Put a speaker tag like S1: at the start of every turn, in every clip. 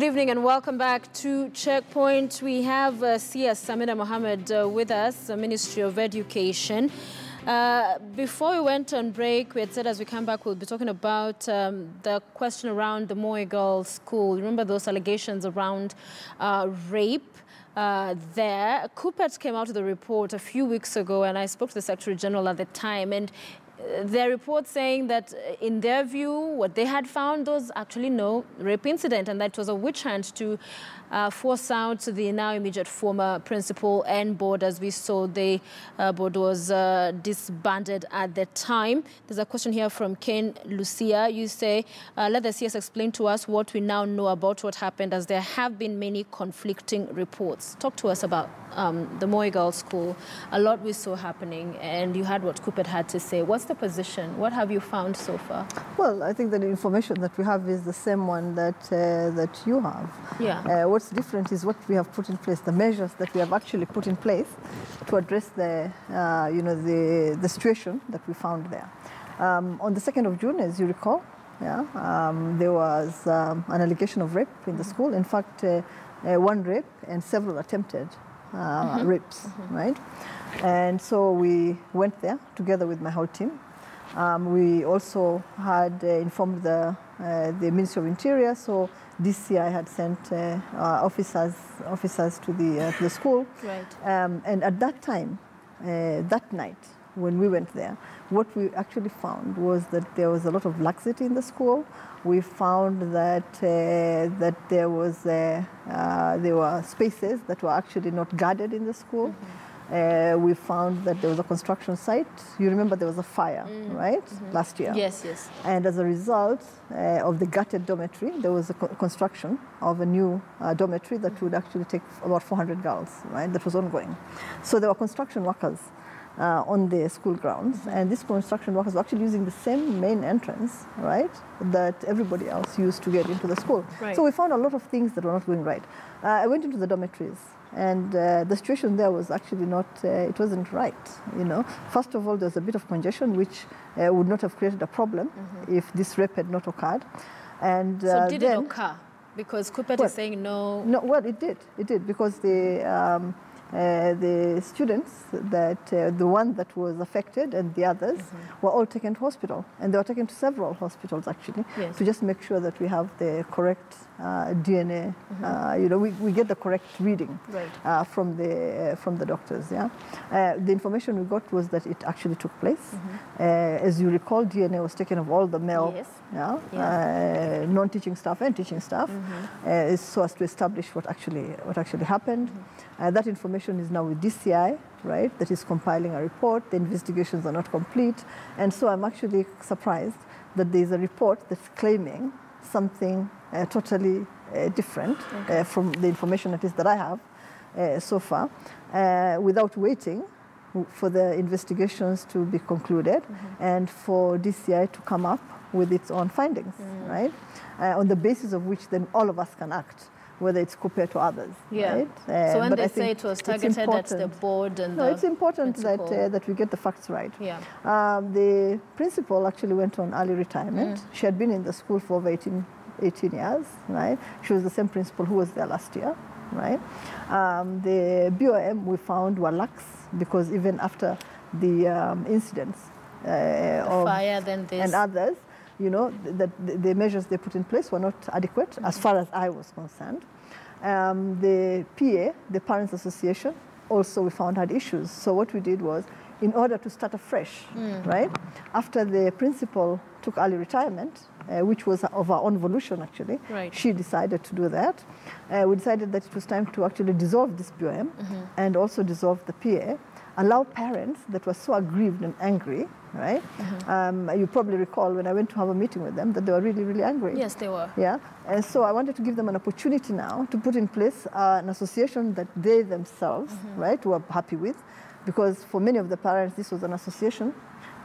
S1: evening and welcome back to Checkpoint. We have CS Amina Mohamed with us, the Ministry of Education. Before we went on break, we had said as we come back, we'll be talking about the question around the Moy Girls School. Remember those allegations around rape there? Coopert came out with a report a few weeks ago, and I spoke to the Secretary General at the time, and their report saying that in their view, what they had found was actually no rape incident, and that was a witch hunt to force out the now immediate former principal and board. As we saw, the board was disbanded at the time. There's a question here from Ken Lucia. You say, let the CS explain to us what we now know about what happened, as there have been many conflicting reports. Talk to us about the Moy Girls School. A lot we saw happening, and you heard what Coopert had to say. What's the position? What have you found so far?
S2: Well, I think that the information that we have is the same one that that you have.
S1: Yeah.
S2: What's different is what we have put in place, the measures that we have actually put in place to address the the situation that we found there. On the 2nd of June, as you recall, there was an allegation of rape in the school. In fact, one rape and several attempted rapes, right? And so we went there together with my whole team. We also had informed the Ministry of Interior, so this year I had sent officers to the school.
S1: Right.
S2: And at that time, that night, when we went there, what we actually found was that there was a lot of laxity in the school. We found that that there were spaces that were actually not guarded in the school. We found that there was a construction site. You remember there was a fire, right, last year?
S1: Yes, yes.
S2: And as a result of the gutted dormitory, there was a construction of a new dormitory that would actually take about 400 girls, right, that was ongoing. So there were construction workers on the school grounds, and these construction workers were actually using the same main entrance, right, that everybody else used to get into the school.
S1: Right.
S2: So we found a lot of things that were not going right. I went into the dormitories, and the situation there was actually not, it wasn't right, you know. First of all, there's a bit of congestion, which would not have created a problem if this rape had not occurred. And
S1: So did it occur? Because Coopert is saying no.
S2: No, well, it did, because the students, the one that was affected and the others were all taken to hospital, and they were taken to several hospitals actually,
S1: Yes.
S2: to just make sure that we have the correct DNA, you know, we get the correct reading from the doctors. Yeah, the information we got was that it actually took place. As you recall, DNA was taken of all the male, non-teaching staff and teaching staff, so as to establish what actually happened. That information is now with DCI, right, that is compiling a report. The investigations are not complete. And so I'm actually surprised that there's a report that's claiming something totally different from the information that I have so far, without waiting for the investigations to be concluded and for DCI to come up with its own findings, right, on the basis of which then all of us can act, whether it's Coopert or others.
S1: Yeah.
S2: Right?
S1: So when they say it was targeted at the board and
S2: it's important
S1: principal.
S2: that we get the facts right.
S1: Yeah.
S2: The principal actually went on early retirement. She had been in the school for over 18 years, right? She was the same principal who was there last year, right? The BOM we found were lax, because even after the incidents of
S1: fire, then this,
S2: and others, you know, the measures they put in place were not adequate as far as I was concerned. The PA, the Parents Association, also we found had issues. So what we did was, in order to start afresh, right, after the principal took early retirement, which was of our own volition actually, she decided to do that. We decided that it was time to actually dissolve this BOM and also dissolve the PA, allow parents that were so aggrieved and angry, right? You probably recall when I went to have a meeting with them that they were really, really angry.
S1: Yes, they were.
S2: Yeah, and so I wanted to give them an opportunity now to put in place an association that they themselves, right, were happy with, because for many of the parents, this was an association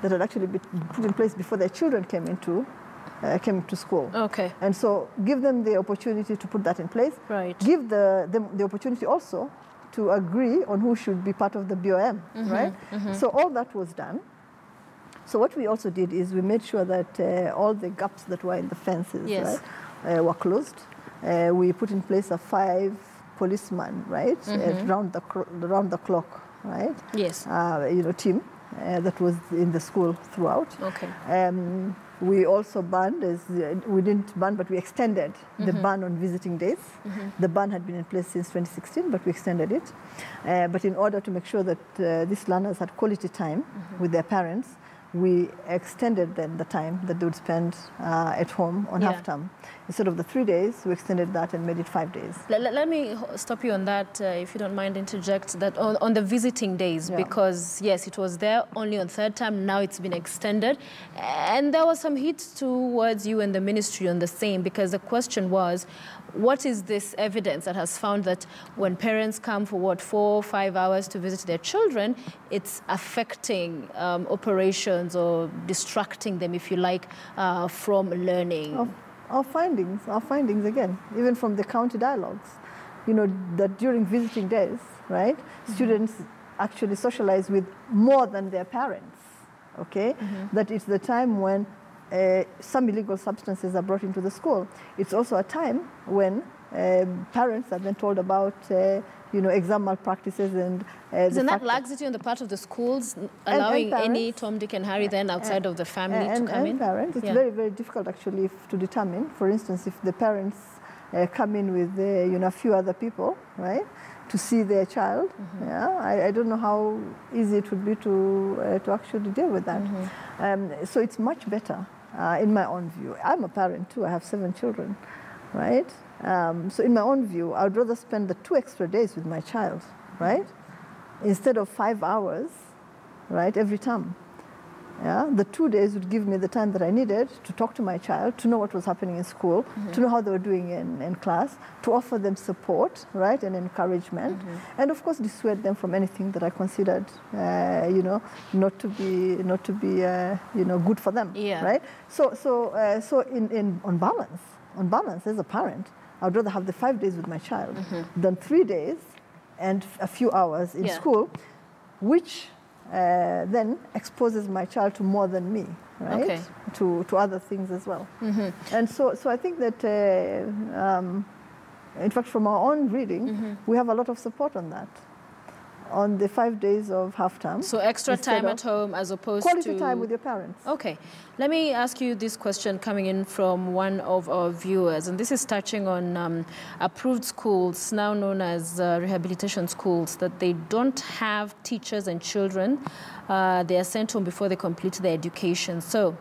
S2: that had actually been put in place before their children came into school.
S1: Okay.
S2: And so give them the opportunity to put that in place.
S1: Right.
S2: Give them the opportunity also to agree on who should be part of the BOM, right? So all that was done. So what we also did is we made sure that all the gaps that were in the fences, right, were closed. we put in place a 5 policeman, right, round the clock, right?
S1: Yes.
S2: Team that was in the school throughout.
S1: Okay.
S2: We also banned, we didn't ban, but we extended the ban on visiting days. The ban had been in place since 2016, but we extended it. But in order to make sure that these learners had quality time with their parents, we extended then the time that they would spend at home on half term. Instead of the 3 days, we extended that and made it 5 days.
S1: Let me stop you on that, if you don't mind, interject that on the visiting days, because yes, it was there only on 3rd term, now it's been extended. And there was some heat towards you and the ministry on the same, because the question was, what is this evidence that has found that when parents come for 4 or 5 hours to visit their children, it's affecting operations or distracting them, if you like, from learning?
S2: Our findings again, even from the county dialogues, that during visiting days, right, students actually socialize with more than their parents, okay? That it's the time when some illegal substances are brought into the school. It's also a time when parents have been told about exam malpractices and
S1: isn't that laxity on the part of the schools allowing any Tom, Dick and Harry then outside of the family to come in?
S2: Parents, it's very, very difficult actually to determine. For instance, if the parents come in with a few other people, right, to see their child, I don't know how easy it would be to actually deal with that. So it's much better, in my own view. I'm a parent too. I have 7 children, right? So in my own view, I would rather spend the 2 extra days with my child, right? Instead of 5 hours, right, every term. The 2 days would give me the time that I needed to talk to my child, to know what was happening in school, to know how they were doing in class, to offer them support, right, and encouragement, and of course dissuade them from anything that I considered, not to be good for them, right? So on balance, as a parent, I would rather have the 5 days with my child than 3 days and a few hours in school, which then exposes my child to more than me, right? To other things as well. And so I think that, in fact, from our own reading, we have a lot of support on that, on the 5 days of half term.
S1: So extra time at home as opposed to...
S2: Quality time with your parents.
S1: Okay. Let me ask you this question coming in from one of our viewers, and this is touching on approved schools, now known as rehabilitation schools, that they don't have teachers and children. They are sent home before they complete their education. So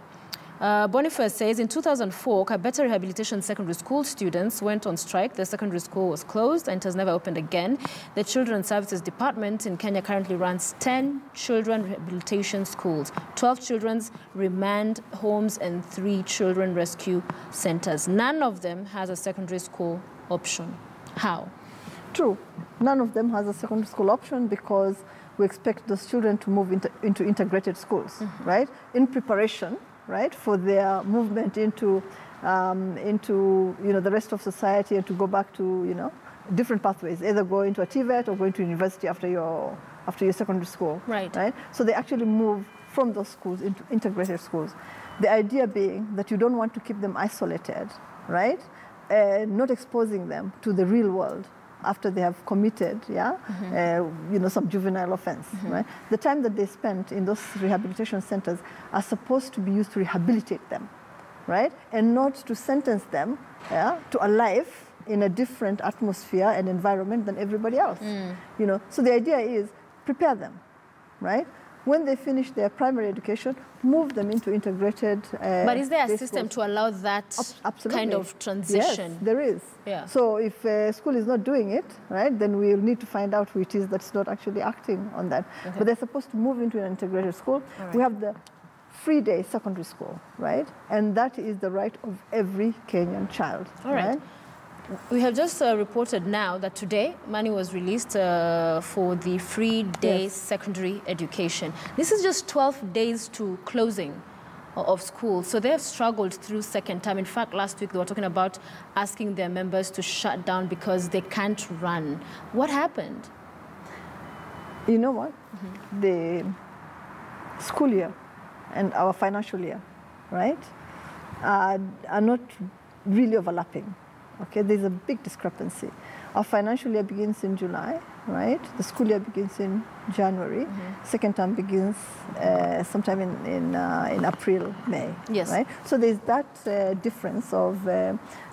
S1: Boniface says, in 2004, Kabeta Rehabilitation Secondary School students went on strike. The secondary school was closed and it has never opened again. The Children's Services Department in Kenya currently runs 10 children rehabilitation schools, 12 children's remand homes, and 3 children rescue centers. None of them has a secondary school option. How?
S2: True. None of them has a secondary school option because we expect those children to move into integrated schools, right? In preparation, right, for their movement into the rest of society and to go back to different pathways, either go into a TVET or go into university after your secondary school, right? So they actually move from those schools into integrated schools. The idea being that you don't want to keep them isolated, right? Not exposing them to the real world after they have committed, some juvenile offense, right? The time that they spent in those rehabilitation centers are supposed to be used to rehabilitate them, right? And not to sentence them to a life in a different atmosphere and environment than everybody else. So the idea is prepare them, right? When they finish their primary education, move them into integrated
S1: But is there a system to allow that kind of transition?
S2: Yes, there is. So if a school is not doing it, right, then we'll need to find out who it is that's not actually acting on that. But they're supposed to move into an integrated school. We have the free day secondary school, right? And that is the right of every Kenyan child. Right?
S1: We have just reported now that today money was released for the free day secondary education. This is just 12 days to closing of schools. So they have struggled through second term. In fact, last week they were talking about asking their members to shut down because they can't run. What happened?
S2: You know what? The school year and our financial year, right, are not really overlapping. Okay, there's a big discrepancy. Our financial year begins in July, right? The school year begins in January. Second term begins sometime in April, May.
S1: Yes.
S2: Right? So there's that difference of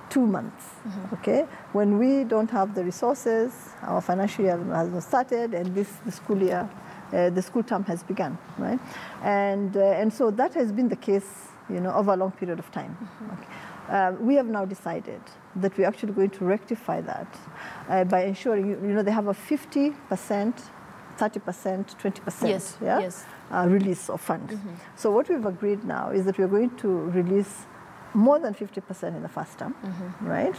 S2: 2 months. Okay, when we don't have the resources, our financial year has not started, and the school year, the school term has begun, right? And so that has been the case, over a long period of time. Okay. We have now decided that we're actually going to rectify that by ensuring, they have a 50%, 30%, 20%
S1: yes.
S2: Yeah?
S1: Yes.
S2: Release of funds. So what we've agreed now is that we're going to release more than 50% in the first term, right?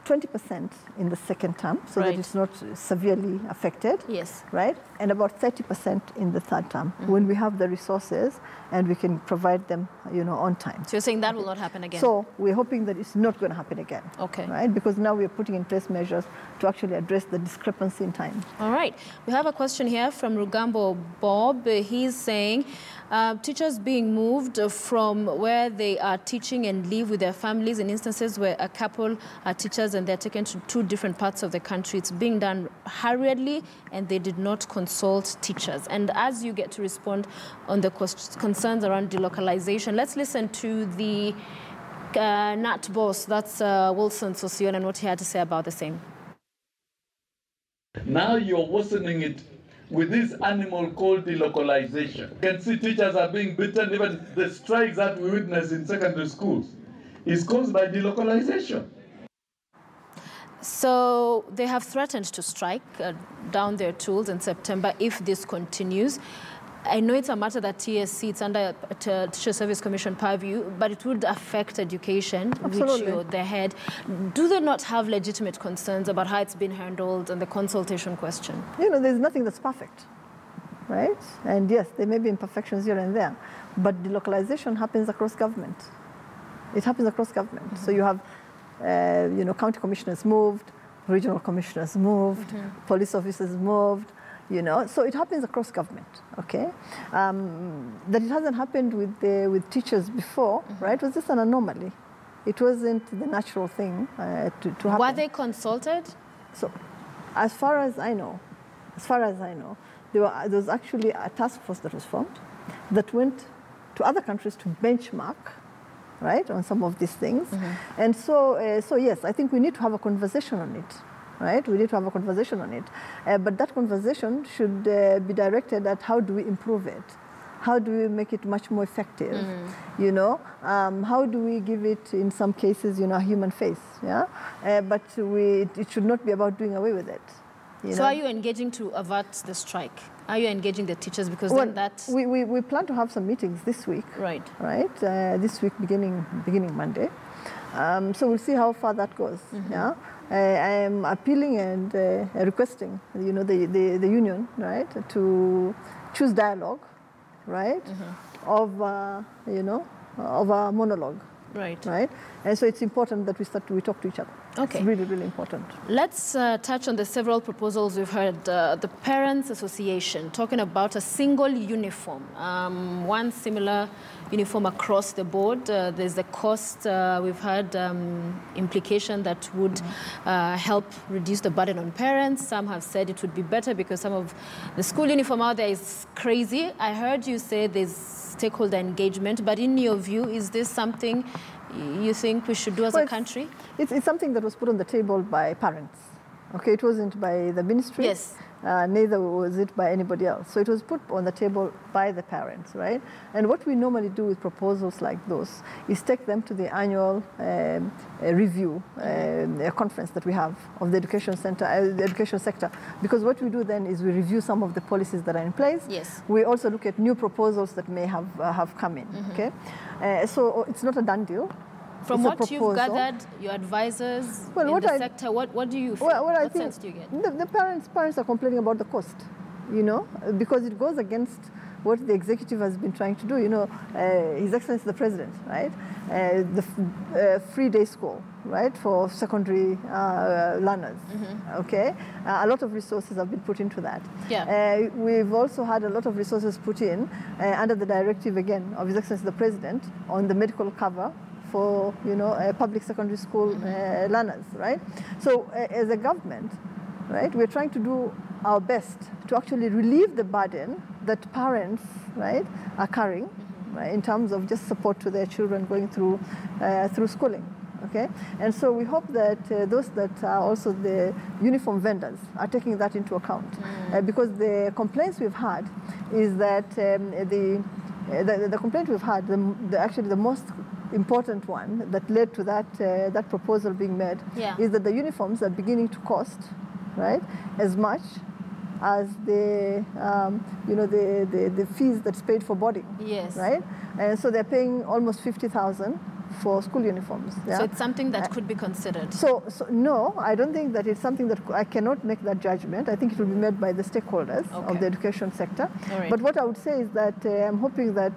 S2: 20% in the second term, so that it's not severely affected.
S1: Yes.
S2: Right? And about 30% in the third term, when we have the resources and we can provide them, on time.
S1: So you're saying that will not happen again?
S2: So we're hoping that it's not going to happen again.
S1: Okay.
S2: Right? Because now we're putting in place measures to actually address the discrepancy in time.
S1: All right. We have a question here from Rugambo Bob. He's saying, teachers being moved from where they are teaching and live with their families in instances where a couple are teachers and they're taken to 2 different parts of the country. It's being done hurriedly and they did not consult teachers. And as you get to respond on the concerns around delocalization, let's listen to the NAT boss, that's Wilson Sosion, and what he had to say about the same.
S3: Now you're worsening it with this animal called delocalization. You can see teachers are being beaten. Even the strikes that we witness in secondary schools is caused by delocalization.
S1: So they have threatened to strike down their tools in September if this continues. I know it's a matter that TSC, it's under Teacher Service Commission purview, but it would affect education,
S2: Absolutely.
S1: which you're the head. Do they not have legitimate concerns about how it's been handled and the consultation question?
S2: There's nothing that's perfect, right? And yes, there may be imperfections here and there, but delocalization happens across government. It happens across government. So you have, county commissioners moved, regional commissioners moved, police officers moved, so it happens across government, okay? That it hasn't happened with teachers before, right, was just an anomaly. It wasn't the natural thing to happen.
S1: Were they consulted?
S2: So, as far as I know, there was actually a task force that was formed that went to other countries to benchmark, right, on some of these things. And so yes, I think we need to have a conversation on it. Right? We need to have a conversation on it. But that conversation should be directed at how do we improve it? How do we make it much more effective? How do we give it, in some cases, a human face? Yeah? But it should not be about doing away with it.
S1: So are you engaging to avert the strike? Are you engaging the teachers? Because then that...
S2: We plan to have some meetings this week.
S1: Right.
S2: Right? This week beginning Monday. So we'll see how far that goes. Yeah? I am appealing and requesting, the union, right, to choose dialogue, right, of a monologue.
S1: Right.
S2: Right. And so it's important that we talk to each other.
S1: Okay.
S2: It's really, really important.
S1: Let's touch on the several proposals we've heard. The Parents Association talking about a single uniform, one similar uniform across the board. There's the cost. We've heard implication that would help reduce the burden on parents. Some have said it would be better because some of the school uniform out there is crazy. I heard you say there's stakeholder engagement, but in your view, is this something you think we should do as a country?
S2: It's something that was put on the table by parents. Okay, it wasn't by the ministry.
S1: Yes.
S2: Neither was it by anybody else. So it was put on the table by the parents, right? And what we normally do with proposals like those is take them to the annual review conference that we have of the education sector. Because what we do then is we review some of the policies that are in place.
S1: Yes.
S2: We also look at new proposals that may have come in. Okay, so it's not a done deal.
S1: From what you've gathered, your advisors in the sector, what do you feel? What sense do you get?
S2: The parents are complaining about the cost, because it goes against what the executive has been trying to do. His Excellency the President, right? The free day school, right, for secondary learners. Okay, a lot of resources have been put into that.
S1: Yeah.
S2: We've also had a lot of resources put in under the directive again of His Excellency the President on the medical cover for, public secondary school learners, right? So as a government, right, we're trying to do our best to actually relieve the burden that parents, right, are carrying, right, in terms of just support to their children going through schooling. Okay, and so we hope that those that are also the uniform vendors are taking that into account, because the complaints we've had is that the complaint we've had, actually the most important one that led to that proposal being made, is that the uniforms are beginning to cost, right, as much as the fees that's paid for boarding.
S1: Yes.
S2: Right, and so they're paying almost 50,000 for school uniforms. Yeah?
S1: So it's something that could be considered.
S2: So no, I don't think that it's something that I cannot make that judgment. I think it will be made by the stakeholders of the education sector.
S1: Right.
S2: But what I would say is that I'm hoping that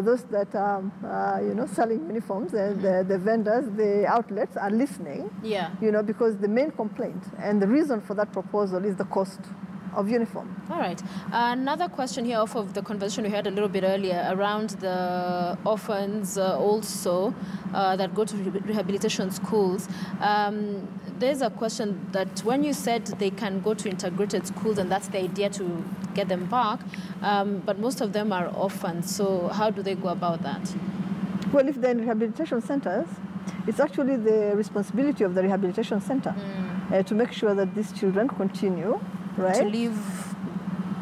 S2: those that are selling uniforms, the vendors, the outlets are listening.
S1: Yeah.
S2: Because the main complaint and the reason for that proposal is the cost of uniform.
S1: All right. Another question here off of the conversation we had a little bit earlier around the orphans also that go to rehabilitation schools. There's a question that when you said they can go to integrated schools and that's the idea to get them back, but most of them are orphans. So how do they go about that?
S2: Well, if they're in rehabilitation centers, it's actually the responsibility of the rehabilitation center to make sure that these children continue, right?
S1: To live.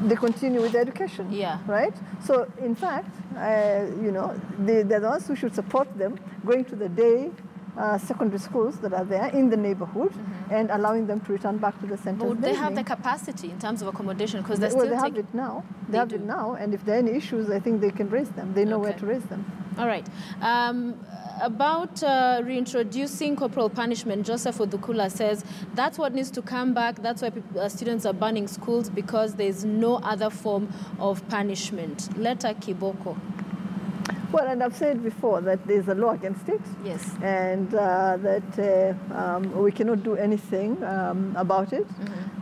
S2: They continue with their education.
S1: Yeah.
S2: Right? So, in fact, they're the ones who should support them going to the day secondary schools that are there in the neighborhood and allowing them to return back to the centers.
S1: But would they have the capacity in terms of accommodation? Because they
S2: have it now. They have it now, and if there are any issues, I think they can raise them. They know where to raise them.
S1: All right. About reintroducing corporal punishment, Joseph Odukula says that's what needs to come back. That's why students are banning schools, because there's no other form of punishment. Leta Kiboko.
S2: Well, and I've said before that there's a law against it.
S1: Yes.
S2: And that we cannot do anything about it.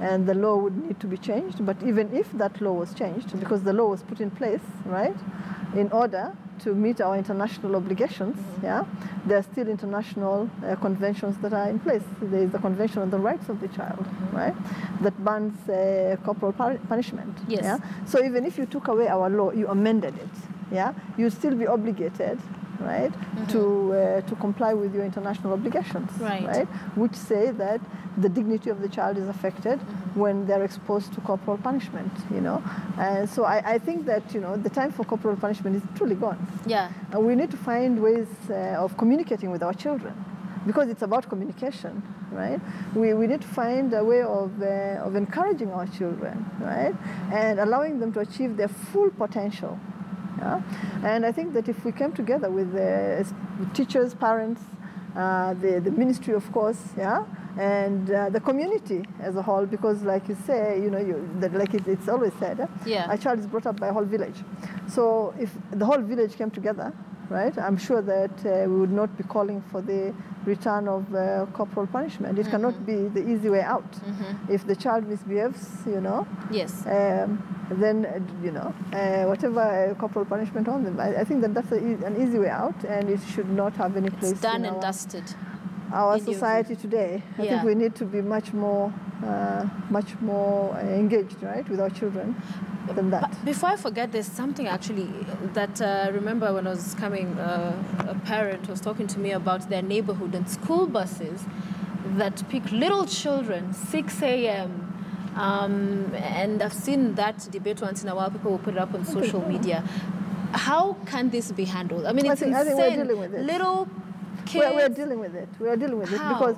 S2: And the law would need to be changed. But even if that law was changed, because the law was put in place, right, in order to meet our international obligations, there are still international conventions that are in place. There is the Convention on the Rights of the Child, right, that bans corporal punishment.
S1: Yes.
S2: Yeah? So even if you took away our law, you amended it, you'd still be obligated, right, to comply with your international obligations, right, which say that the dignity of the child is affected when they're exposed to corporal punishment, And so I think that, the time for corporal punishment is truly gone.
S1: Yeah.
S2: And we need to find ways of communicating with our children, because it's about communication, right? We need to find a way of encouraging our children, right, and allowing them to achieve their full potential. Yeah? And I think that if we came together with teachers, parents, the ministry, of course, and the community as a whole, because like you say, it's always said, a child is brought up by a whole village. So if the whole village came together, right, I'm sure that we would not be calling for the return of corporal punishment. It cannot be the easy way out. If the child misbehaves,
S1: yes.
S2: Then, whatever corporal punishment on them, I think that that's an easy way out, and it should not have any place.
S1: It's done and dusted.
S2: Our society today. I think we need to be much more engaged, right, with our children than that.
S1: But before I forget, there's something actually that remember when I was coming, a parent was talking to me about their neighborhood and school buses that pick little children, 6 a.m. And I've seen that debate once in a while. People will put it up on social media. How can this be handled? I mean, it's insane.
S2: I think we're dealing with it.
S1: Little kids.
S2: We're dealing with it. We're dealing with it because,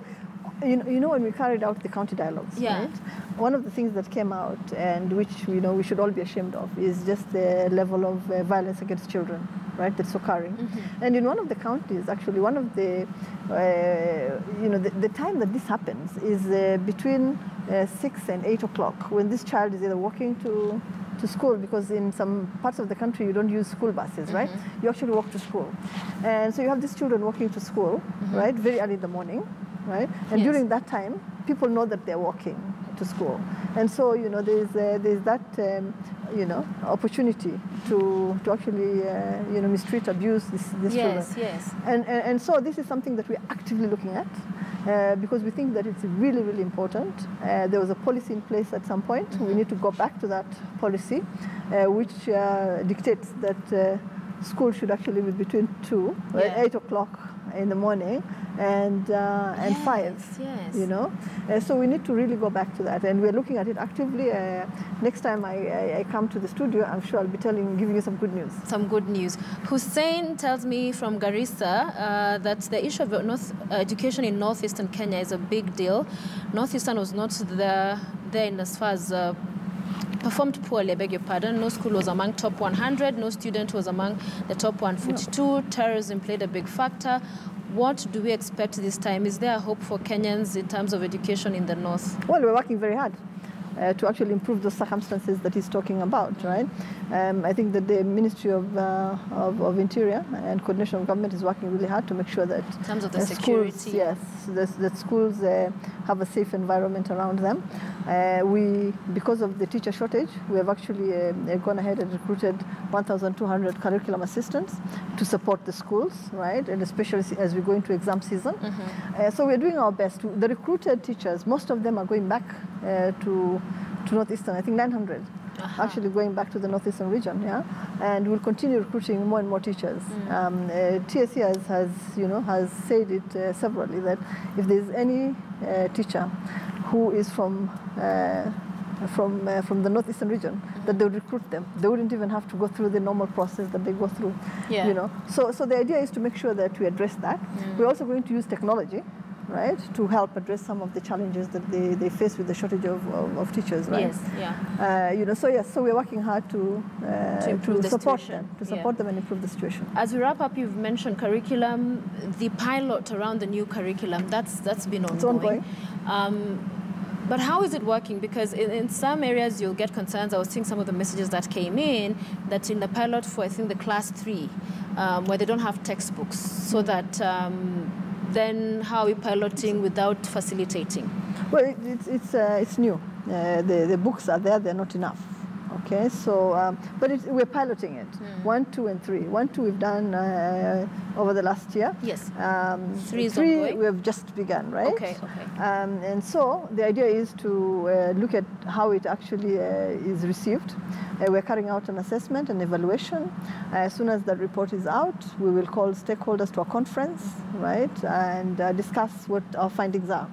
S2: when we carried out the county dialogues, right? One of the things that came out, and which we should all be ashamed of, is just the level of violence against children, right? That's occurring. And in one of the counties, actually, one of the the time that this happens is between 6 and 8 o'clock, when this child is either walking to school, because in some parts of the country you don't use school buses, right? You actually walk to school. And so you have these children walking to school, right, very early in the morning, right? And during that time, people know that they're walking to school. And so, there's that, opportunity to actually, mistreat, abuse these children.
S1: Yes.
S2: And so this is something that we're actively looking at because we think that it's really, really important. There was a policy in place at some point. We need to go back to that policy, which dictates that school should actually be between 8 o'clock in the morning and 5.
S1: Yes.
S2: So we need to really go back to that, and we're looking at it actively. Next time I come to the studio, I'm sure I'll be giving you some good news.
S1: Some good news. Hussein tells me from Garissa that the issue of education in northeastern Kenya is a big deal. Northeastern was not there in as far as performed poorly, I beg your pardon. No school was among top 100. No student was among the top 142. No. Terrorism played a big factor. What do we expect this time? Is there a hope for Kenyans in terms of education in the north?
S2: Well, we're working very hard to actually improve those circumstances that he's talking about, right? I think that the Ministry of Interior and Coordination of Government is working really hard to make sure that
S1: in terms of the security,
S2: that schools have a safe environment around them. Because of the teacher shortage, we have actually gone ahead and recruited 1,200 curriculum assistants to support the schools, right? And especially as we go into exam season. So we're doing our best. The recruited teachers, most of them are going back to Northeastern. I think 900 actually going back to the Northeastern region, and we'll continue recruiting more and more teachers. TSC has said it severally that if there's any teacher who is from the Northeastern region, that they would recruit them. They wouldn't even have to go through the normal process that they go through. So the idea is to make sure that we address that. We're also going to use technology, right, to help address some of the challenges that they face with the shortage of teachers, right? So we're working hard to support them and improve the situation.
S1: As we wrap up, you've mentioned curriculum, the pilot around the new curriculum. That's been ongoing.
S2: It's ongoing.
S1: But how is it working? Because in some areas you'll get concerns. I was seeing some of the messages that came in that in the pilot for, I think, the class 3, where they don't have textbooks, so that then how are we piloting without facilitating?
S2: Well, it's new. The books are there; they're not enough. Okay, so but we're piloting it. 1, 2, and 3. 1, 2 we've done over the last year.
S1: Yes.
S2: 3 we have just begun, right?
S1: Okay.
S2: And so the idea is to look at how it actually is received. We're carrying out an assessment and evaluation. As soon as that report is out, we will call stakeholders to a conference, right, and discuss what our findings are.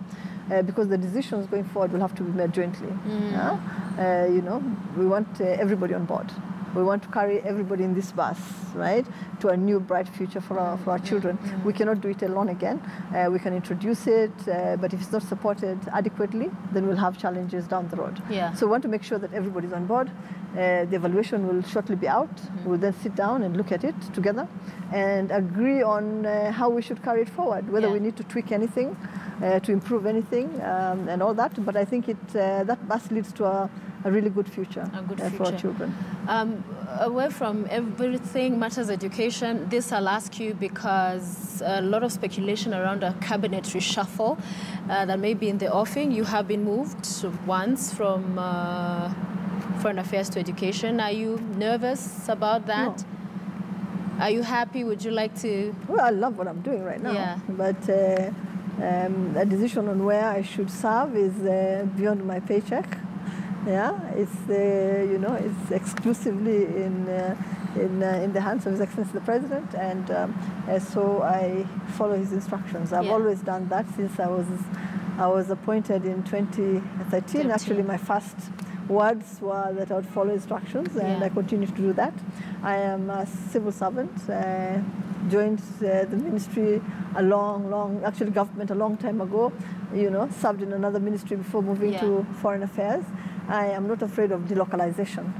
S2: Because the decisions going forward will have to be made jointly. We want everybody on board. We want to carry everybody in this bus, right, to a new bright future for our children. We cannot do it alone again. We can introduce it, but if it's not supported adequately, then we'll have challenges down the road. So we want to make sure that everybody's on board. The evaluation will shortly be out. We'll then sit down and look at it together and agree on how we should carry it forward, whether we need to tweak anything, to improve anything, and all that. But I think that bus leads to a really good future, for our children.
S1: Away from everything matters education, this I'll ask you because a lot of speculation around a cabinet reshuffle that may be in the offing. You have been moved once from Foreign Affairs to Education. Are you nervous about that?
S2: No.
S1: Are you happy? Would you like to?
S2: Well, I love what I'm doing right now. But a decision on where I should serve is beyond my paycheck. It's it's exclusively in the hands of His Excellency the President, and so I follow his instructions. I've always done that since I was appointed in 2013. Actually, my first words were that I would follow instructions, and I continue to do that. I am a civil servant. Joined the ministry government a long time ago. Served in another ministry before moving to Foreign Affairs. I am not afraid of delocalization.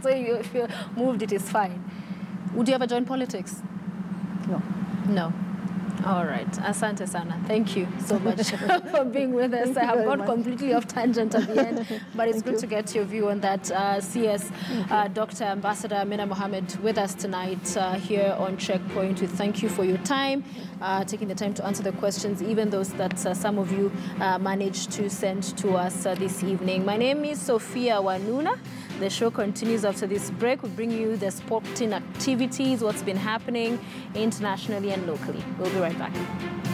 S1: So if you moved, it is fine. Would you ever join politics? No. All right. Asante sana. Thank you so much for being with us. I have gone completely off tangent at the end, but it's good to get your view on that. CS Dr. Ambassador Amina Mohamed with us tonight here on Checkpoint. We thank you for your time, taking the time to answer the questions, even those that some of you managed to send to us this evening. My name is Sophia Wanuna. The show continues after this break. We'll bring you the sporting activities, what's been happening internationally and locally. We'll be right back.